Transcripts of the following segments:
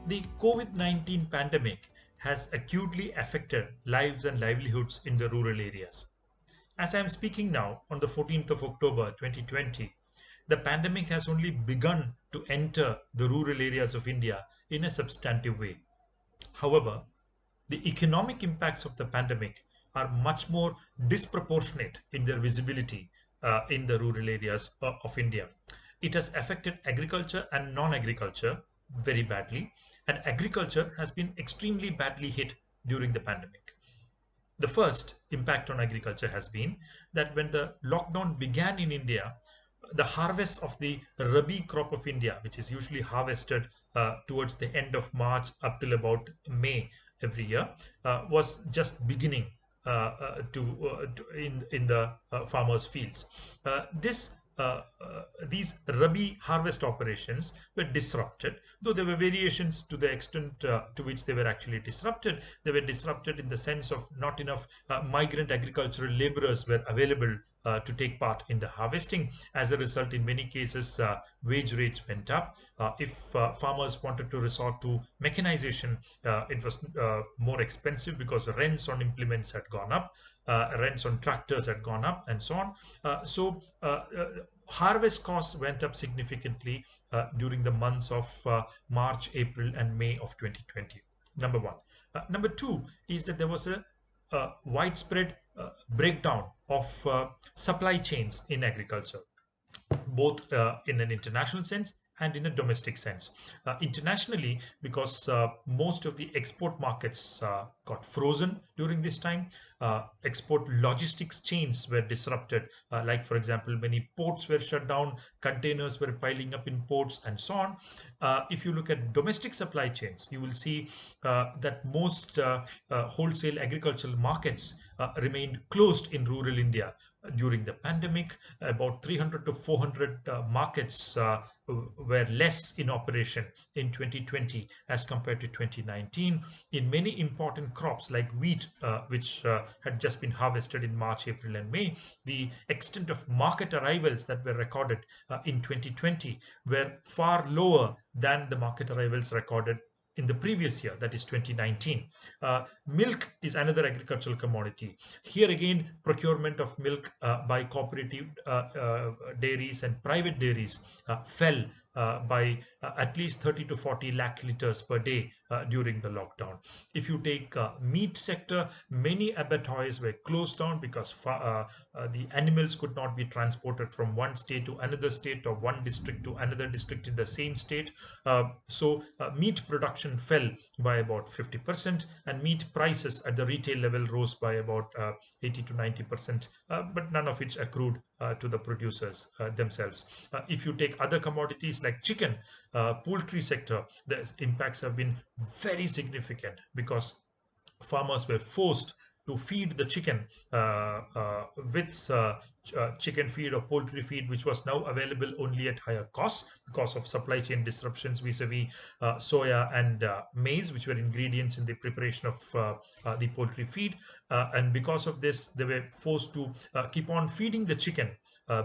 The COVID-19 pandemic has acutely affected lives and livelihoods in the rural areas. As I am speaking now on the 14th of October 2020, the pandemic has only begun to enter the rural areas of India in a substantive way. However, the economic impacts of the pandemic are much more disproportionate in their visibility in the rural areas of India. It has affected agriculture and non-agriculture very badly, and agriculture has been extremely badly hit during the pandemic. The first impact on agriculture has been that when the lockdown began in India, the harvest of the Rabi crop of India, which is usually harvested towards the end of March up till about May every year, was just beginning in the farmers' fields. These Rabi harvest operations were disrupted, though there were variations to the extent to which they were actually disrupted. They were disrupted in the sense of not enough migrant agricultural laborers were available to take part in the harvesting. As a result, in many cases, wage rates went up. If farmers wanted to resort to mechanization, it was more expensive because the rents on implements had gone up, rents on tractors had gone up, and so on. Harvest costs went up significantly during the months of March, April, and May of 2020. Number one. Number two is that there was a widespread breakdown of supply chains in agriculture, both in an international sense and in a domestic sense. Internationally, because most of the export markets got frozen during this time, export logistics chains were disrupted. Like, for example, many ports were shut down, containers were piling up in ports, and so on. If you look at domestic supply chains, you will see that most wholesale agricultural markets remained closed in rural India during the pandemic. About 300 to 400 markets were less in operation in 2020 as compared to 2019. In many important crops like wheat, which had just been harvested in March, April, and May, the extent of market arrivals that were recorded in 2020 were far lower than the market arrivals recorded in the previous year, that is 2019. Milk is another agricultural commodity. Here again, procurement of milk by cooperative dairies and private dairies fell by at least 30 to 40 lakh liters per day during the lockdown. If you take meat sector, many abattoirs were closed down because the animals could not be transported from one state to another state or one district to another district in the same state. So meat production fell by about 50%, and meat prices at the retail level rose by about 80 to 90%, but none of which accrued to the producers themselves. If you take other commodities like chicken, poultry sector, the impacts have been very significant because farmers were forced to feed the chicken with chicken feed or poultry feed, which was now available only at higher costs because of supply chain disruptions vis-a-vis soya and maize, which were ingredients in the preparation of the poultry feed. And because of this, they were forced to keep on feeding the chicken,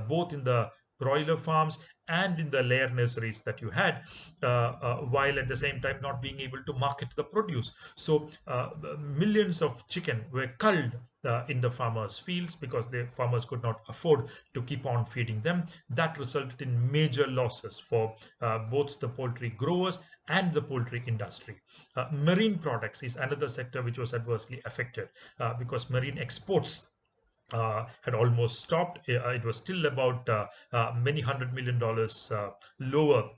both in the broiler farms and in the layer nurseries that you had, while at the same time not being able to market the produce. So millions of chicken were culled in the farmers' fields because the farmers could not afford to keep on feeding them. That resulted in major losses for both the poultry growers and the poultry industry. Marine products is another sector which was adversely affected because marine exports had almost stopped. It was still about many $100 million lower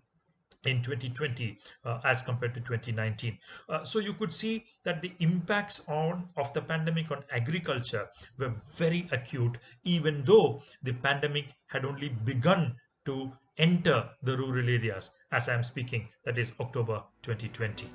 in 2020 as compared to 2019. So you could see that the impacts of the pandemic on agriculture were very acute, even though the pandemic had only begun to enter the rural areas as I am speaking, that is October 2020.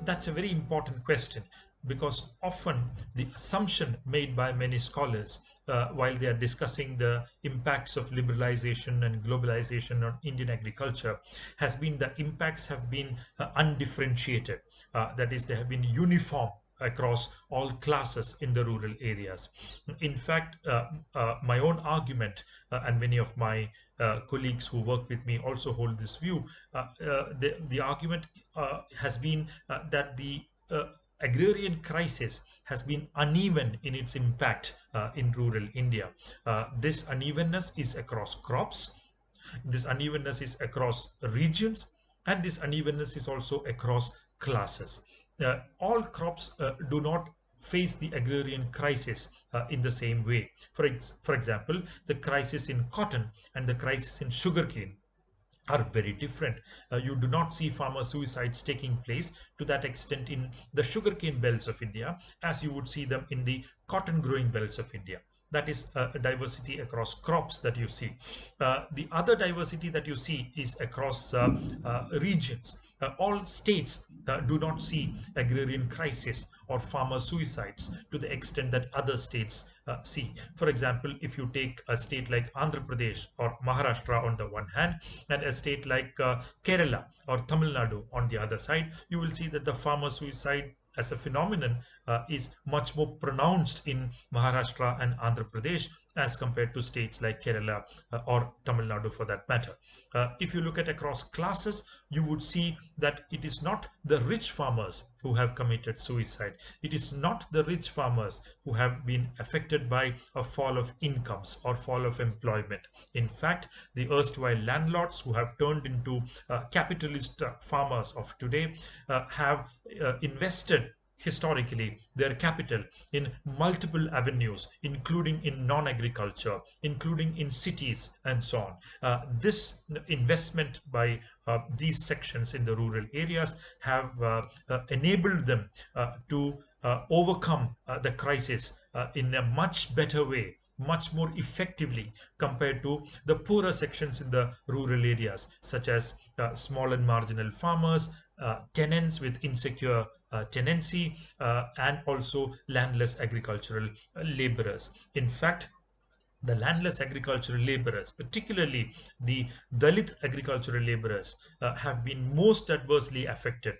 That's a very important question because often the assumption made by many scholars while they are discussing the impacts of liberalization and globalization on Indian agriculture has been the impacts have been undifferentiated. That is, they have been uniform across all classes in the rural areas. In fact, my own argument, and many of my colleagues who work with me also hold this view. The argument has been that the agrarian crisis has been uneven in its impact in rural India. This unevenness is across crops, this unevenness is across regions, and this unevenness is also across classes. All crops do not face the agrarian crisis in the same way. For example, the crisis in cotton and the crisis in sugarcane are very different. You do not see farmer suicides taking place to that extent in the sugarcane belts of India as you would see them in the cotton growing belts of India. That is a diversity across crops that you see. The other diversity that you see is across regions. All states do not see agrarian crisis or farmer suicides to the extent that other states see. For example, if you take a state like Andhra Pradesh or Maharashtra on the one hand, and a state like Kerala or Tamil Nadu on the other side, you will see that the farmer suicide as a phenomenon is much more pronounced in Maharashtra and Andhra Pradesh as compared to states like Kerala or Tamil Nadu for that matter. If you look at across classes, you would see that it is not the rich farmers who have committed suicide. It is not the rich farmers who have been affected by a fall of incomes or fall of employment. In fact, the erstwhile landlords who have turned into capitalist farmers of today have invested historically their capital in multiple avenues, including in non-agriculture, including in cities and so on. This investment by these sections in the rural areas have enabled them to overcome the crisis in a much better way, much more effectively compared to the poorer sections in the rural areas, such as small and marginal farmers, tenants with insecure tenancy, and also landless agricultural laborers. In fact, the landless agricultural laborers, particularly the Dalit agricultural laborers, have been most adversely affected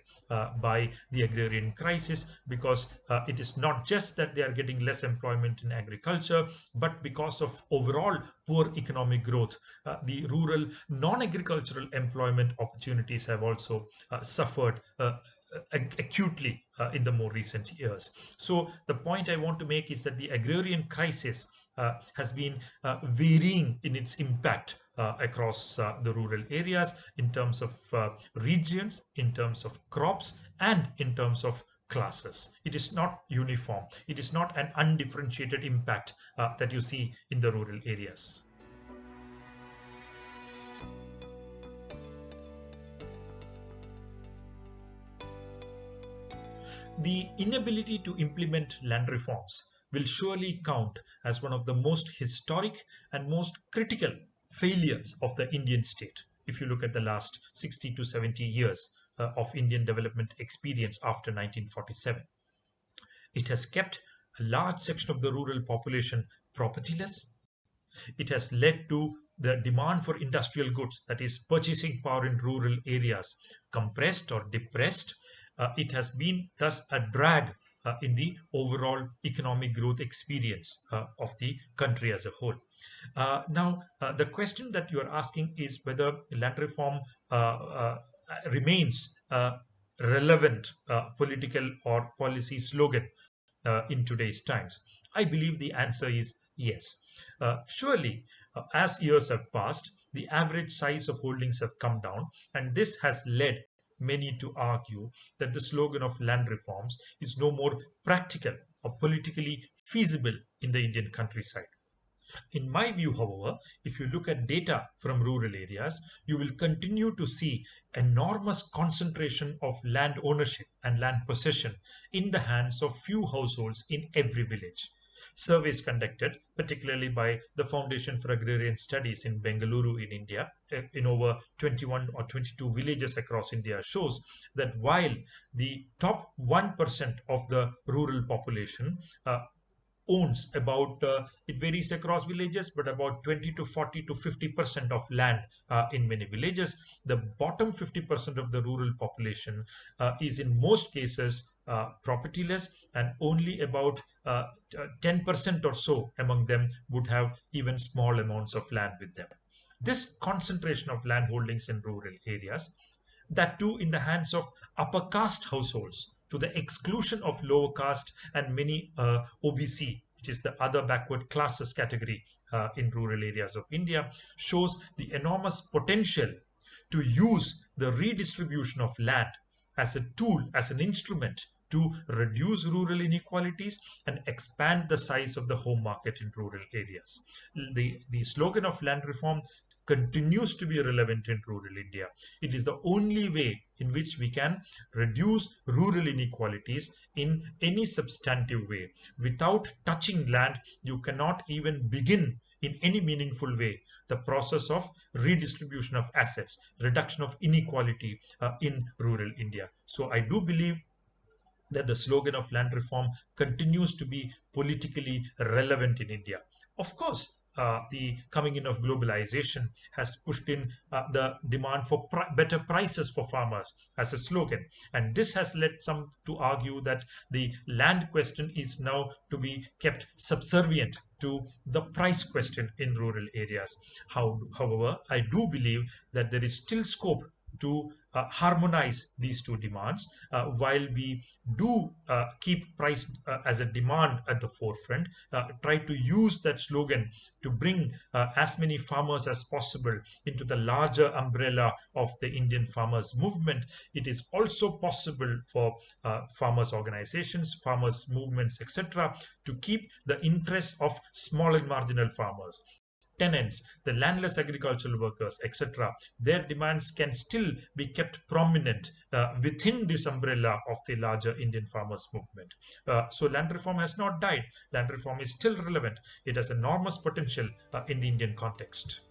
by the agrarian crisis because it is not just that they are getting less employment in agriculture, but because of overall poor economic growth, the rural non-agricultural employment opportunities have also suffered acutely in the more recent years. So the point I want to make is that the agrarian crisis has been varying in its impact across the rural areas in terms of regions, in terms of crops, and in terms of classes. It is not uniform. It is not an undifferentiated impact that you see in the rural areas. The inability to implement land reforms will surely count as one of the most historic and most critical failures of the Indian state. If you look at the last 60 to 70 years of Indian development experience after 1947, it has kept a large section of the rural population propertyless. It has led to the demand for industrial goods, that is, purchasing power in rural areas, compressed or depressed. It has been thus a drag in the overall economic growth experience of the country as a whole. Now, the question that you are asking is whether land reform remains relevant political or policy slogan in today's times. I believe the answer is yes. Surely, as years have passed, the average size of holdings have come down, and this has led many to argue that the slogan of land reforms is no more practical or politically feasible in the Indian countryside. In my view, however, if you look at data from rural areas, you will continue to see enormous concentration of land ownership and land possession in the hands of few households in every village. Surveys conducted, particularly by the Foundation for Agrarian Studies in Bengaluru in India, in over 21 or 22 villages across India, shows that while the top 1% of the rural population owns about it varies across villages, but about 20 to 40 to 50% of land in many villages, the bottom 50% of the rural population is in most cases propertyless, and only about 10% or so among them would have even small amounts of land with them. This concentration of land holdings in rural areas, that too in the hands of upper caste households, to the exclusion of lower caste and many OBC, which is the other backward classes category in rural areas of India, shows the enormous potential to use the redistribution of land as a tool, as an instrument to reduce rural inequalities and expand the size of the home market in rural areas. The slogan of land reform continues to be relevant in rural India. It is the only way in which we can reduce rural inequalities in any substantive way. Without touching land, you cannot even begin in any meaningful way the process of redistribution of assets, reduction of inequality in rural India. So I do believe that the slogan of land reform continues to be politically relevant in India. Of course, the coming in of globalization has pushed in the demand for better prices for farmers as a slogan. And this has led some to argue that the land question is now to be kept subservient to the price question in rural areas. However, I do believe that there is still scope to harmonize these two demands while we do keep price as a demand at the forefront, try to use that slogan to bring as many farmers as possible into the larger umbrella of the Indian farmers movement. It is also possible for farmers organizations, farmers movements, etc., to keep the interests of small and marginal farmers, tenants, the landless agricultural workers, etc., their demands can still be kept prominent within this umbrella of the larger Indian farmers movement. So land reform has not died. Land reform is still relevant. It has enormous potential in the Indian context.